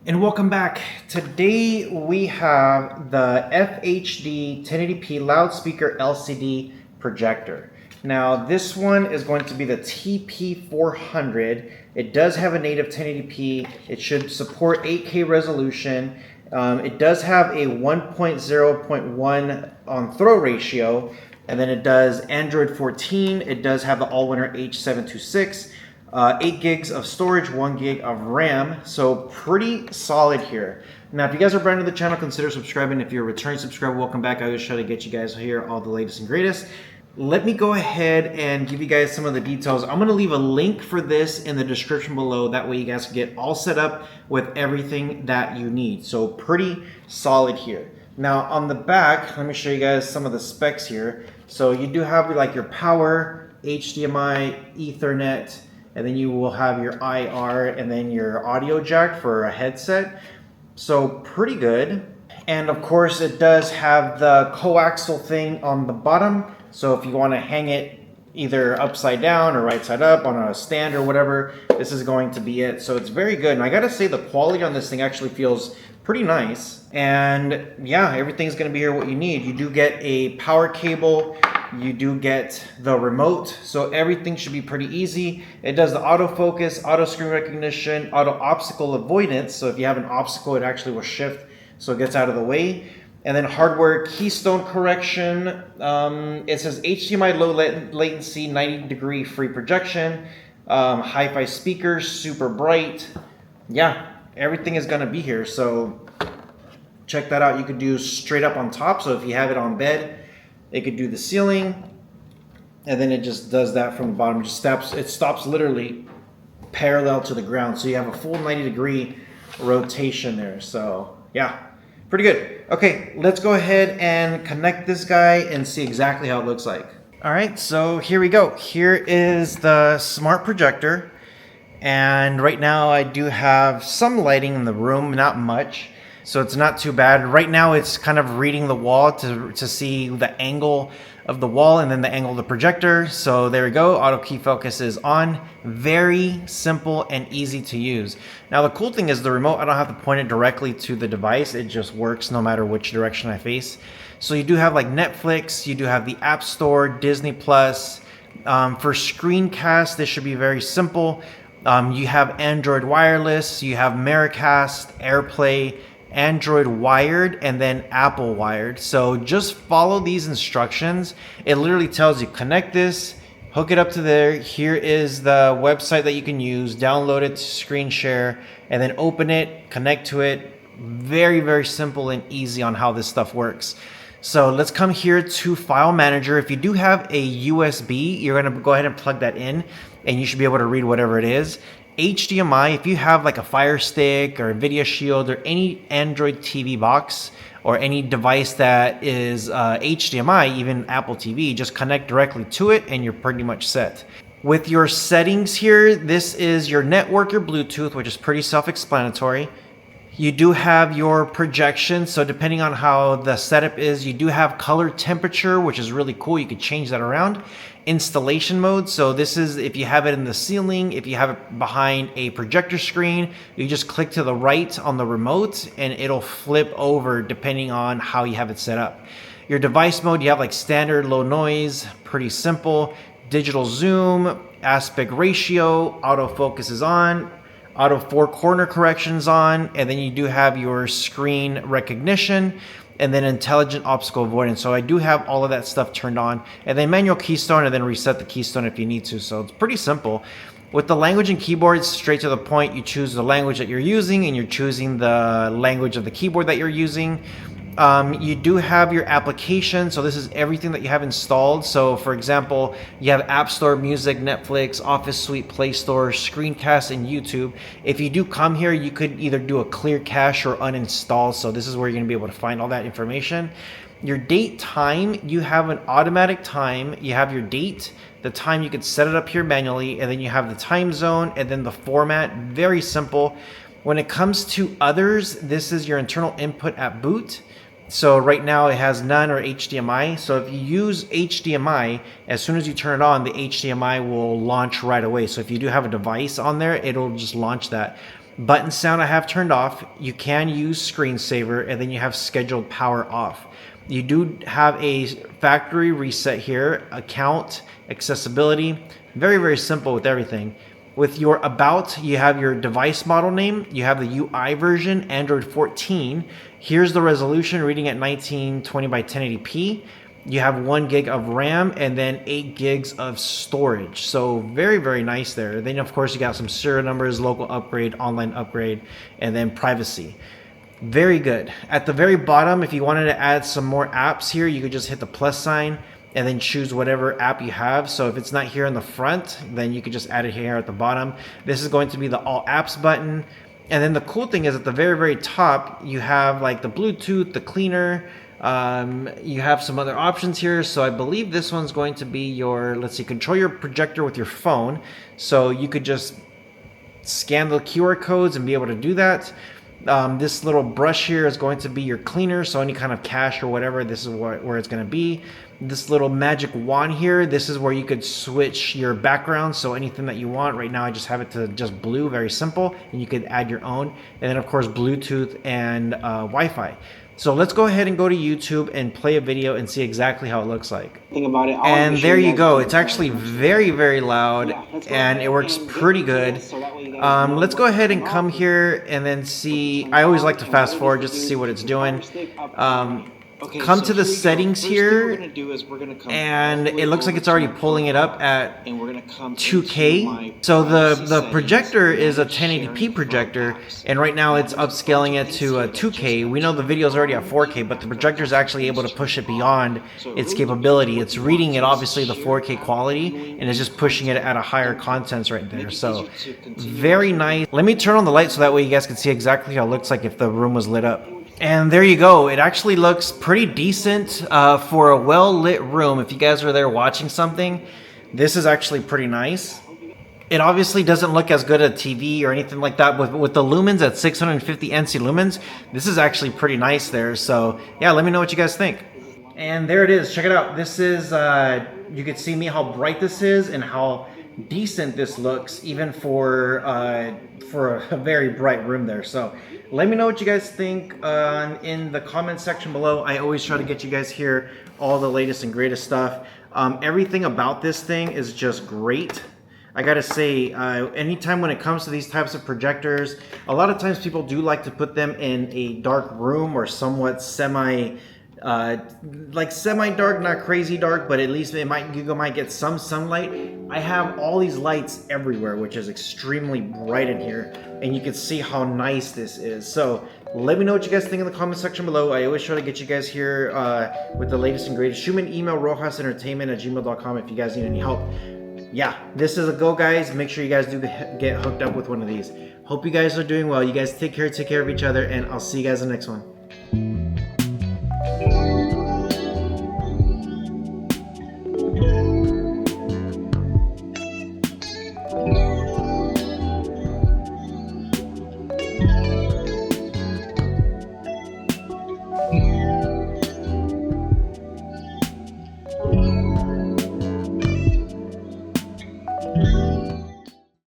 And welcome back. Today we have the FHD 1080p loudspeaker LCD projector. Now this one is going to be the TP400. It does have a native 1080p. It should support 8K resolution. It does have a 1.0.1 on throw ratio, and then it does Android 14. It does have the Allwinner H726. 8 gigs of storage, 1 gig of RAM, so pretty solid here. Now, if you guys are brand new to the channel, consider subscribing. If you're a returning subscriber, welcome back. I always try to get you guys here all the latest and greatest. Let me go ahead and give you guys some of the details. I'm gonna leave a link for this in the description below. That way you guys can get all set up with everything that you need. So pretty solid here. Now on the back, let me show you guys some of the specs here. So you do have like your power, HDMI, Ethernet, and then you will have your IR and then your audio jack for a headset. So pretty good. And of course it does have the coaxial thing on the bottom. So if you want to hang it either upside down or right side up on a stand or whatever, this is going to be it. So it's very good. And I gotta say the quality on this thing actually feels pretty nice. And yeah, everything's gonna be here what you need. You do get a power cable. You do get the remote, so everything should be pretty easy. It does the autofocus, auto screen recognition, auto obstacle avoidance. So if you have an obstacle, it actually will shift so it gets out of the way. And then hardware keystone correction. It says HDMI low latency, 90-degree free projection, hi-fi speakers, super bright. Yeah, everything is gonna be here. So check that out. You could do straight up on top. So if you have it on bed, it could do the ceiling, and then it just does that from the bottom. It stops literally parallel to the ground. So you have a full 90-degree rotation there. So yeah, pretty good. Okay, let's go ahead and connect this guy and see exactly how it looks like. All right, so here we go. Here is the smart projector. And right now I do have some lighting in the room, not much. So it's not too bad. Right now it's kind of reading the wall to see the angle of the wall and then the angle of the projector. So there we go, auto key focus is on. Very simple and easy to use. Now the cool thing is the remote, I don't have to point it directly to the device. It just works no matter which direction I face. So you do have like Netflix, you do have the App Store, Disney Plus. For screencast, this should be very simple. You have Android wireless, you have Miracast, AirPlay, Android wired, and then Apple wired. So just follow these instructions. It literally tells you connect this, hook it up to there. Here is the website that you can use, download it, screen share, and then open it, connect to it. Very, very simple and easy on how this stuff works. So let's come here to File Manager. If you do have a USB, you're gonna go ahead and plug that in and you should be able to read whatever it is. HDMI, if you have like a Fire Stick or a Video Shield or any Android TV box or any device that is HDMI, even Apple TV, just connect directly to it and you're pretty much set. With your settings here, this is your network, your Bluetooth, which is pretty self-explanatory. You do have your projection, so depending on how the setup is, you do have color temperature, which is really cool. You could change that around. Installation mode, so this is if you have it in the ceiling, if you have it behind a projector screen, you just click to the right on the remote and it'll flip over depending on how you have it set up. Your device mode, you have like standard, low noise, pretty simple. Digital zoom, aspect ratio, autofocus is on. Auto 4-corner corrections on, and then you do have your screen recognition and then intelligent obstacle avoidance. So I do have all of that stuff turned on, and then manual keystone and then reset the keystone if you need to. So it's pretty simple. With the language and keyboard, straight to the point, you choose the language that you're using and you're choosing the language of the keyboard that you're using. You do have your application, so this is everything that you have installed. So for example, you have App Store, Music, Netflix, Office Suite, Play Store, Screencast, and YouTube. If you do come here, you could either do a clear cache or uninstall. So this is where you're gonna be able to find all that information. Your date time, you have an automatic time, you have your date, the time you could set it up here manually, and then you have the time zone and then the format, very simple. When it comes to others, this is your internal input at boot. So right now it has none or HDMI. So if you use HDMI, as soon as you turn it on, the HDMI will launch right away. So if you do have a device on there, it'll just launch that. Button sound I have turned off. You can use screensaver, and then you have scheduled power off. You do have a factory reset here, account, accessibility. Very, very simple with everything. With your about, you have your device model name. You have the UI version, Android 14. Here's the resolution, reading at 1920 by 1080p. You have 1 gig of RAM and then 8 gigs of storage. So very, very nice there. Then of course you got some serial numbers, local upgrade, online upgrade, and then privacy. Very good. At the very bottom, if you wanted to add some more apps here, you could just hit the plus sign and then choose whatever app you have. So if it's not here in the front, then you could just add it here at the bottom. This is going to be the all apps button. And then the cool thing is at the very, very top, you have like the Bluetooth, the cleaner, you have some other options here. So I believe this one's going to be your, let's see, control your projector with your phone. So you could just scan the QR codes and be able to do that. This little brush here is going to be your cleaner, so any kind of cache or whatever, this is where it's going to be. This little magic wand here, this is where you could switch your background, so anything that you want. Right now I just have it to just blue, very simple, and you could add your own. And then of course Bluetooth and Wi-Fi. So let's go ahead and go to YouTube and play a video and see exactly how it looks like. About it, and there you go. It's actually very, very loud, and it works pretty good. Let's go ahead and come here and then see. I always like to fast forward just to see what it's doing. Come to the settings here, and it looks like it's already pulling it up at 2K. So the projector is a 1080p projector, and right now it's upscaling it to 2K. We know the video is already at 4K, but the projector is actually able to push it beyond its capability. It's reading it obviously the 4K quality, and it's just pushing it at a higher contents right there. So very nice. Let me turn on the light so that way you guys can see exactly how it looks like if the room was lit up. And there you go. It actually looks pretty decent for a well-lit room. If you guys are there watching something, this is actually pretty nice. It obviously doesn't look as good at TV or anything like that. With the lumens at 650 NC lumens, this is actually pretty nice there. So yeah, let me know what you guys think. And there it is. Check it out. This is, you can see me how bright this is and how decent this looks, even for a very bright room there. So let me know what you guys think in the comment section below. I always try to get you guys here all the latest and greatest stuff. Everything about this thing is just great. I gotta say, anytime when it comes to these types of projectors, a lot of times people do like to put them in a dark room or somewhat like semi-dark, not crazy dark, but at least you might get some sunlight. I have all these lights everywhere, which is extremely bright in here, and you can see how nice this is. So let me know what you guys think in the comment section below. I always try to get you guys here with the latest and greatest. Shoot me an email, rohasentertainment@gmail.com, if you guys need any help. Yeah, this is a go, guys. Make sure you guys do get hooked up with one of these. Hope you guys are doing well. You guys take care of each other, and I'll see you guys in the next one.